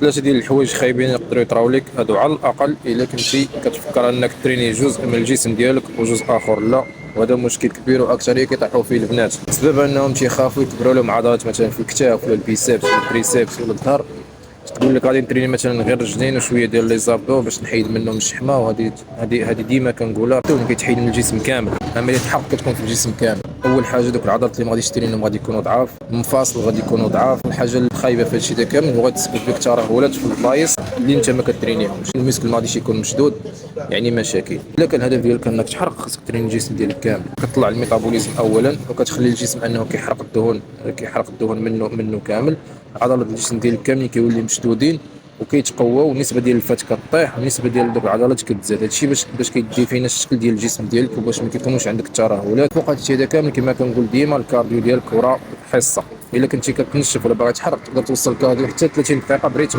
ثلاثه ديال الحوايج خايبين يقدروا يطراو لك، هادو على الاقل الا كنتي كتفكر انك تريني جزء من الجسم ديالك وجزء اخر لا. وهذا مشكل كبير واكثريه كيطيحوا فيه البنات بسبب انهم تيخافوا يكبروا لهم عضلات مثلا في الكتاف ولا البيسبس ولا التريسبس ولا الظهر. تقول لك غادي نتريني مثلا غير رجلين وشويه ديال لي زابدو باش نحيد منهم الشحمه، وهذه هذه ديما كنقولها كيتحيد من الجسم كامل. عمليه الحرق كتكون في الجسم كامل. اول حاجه دوك العضلات اللي ما غاديش ترينهم غادي يكونوا ضعاف، المفاصل غادي يكونوا ضعاف. الحاجه الخايبه في هادشي كامل هو تسبب لك ترهلات في البلايص اللي انت ما كترينيهمش. المسك ما غاديش يكون مشدود، يعني مشاكل. الا كان الهدف ديالك انك تحرق خاصك تريني الجسم ديالك كامل. كتطلع الميتابوليزم اولا وكتخلي الجسم انه كيحرق الدهون منه كامل. عضلات الجسم ديالك كاملين كيولي مشدودين وكيتقوى، والنسبه ديال الفات كطيح والنسبه ديال دوك العضلات كتزاد. هادشي باش كيدي فينا الشكل ديال الجسم ديالك وباش ما كيكونوش عندك الترهلات. فوق هادشي هذا كامل كما كنقول ديما الكارديو ديالك ورا حصه. الا كنتي كتنشف ولا باغي تحرق تقدر توصل الكارديو حتى 30 دقيقه بريتم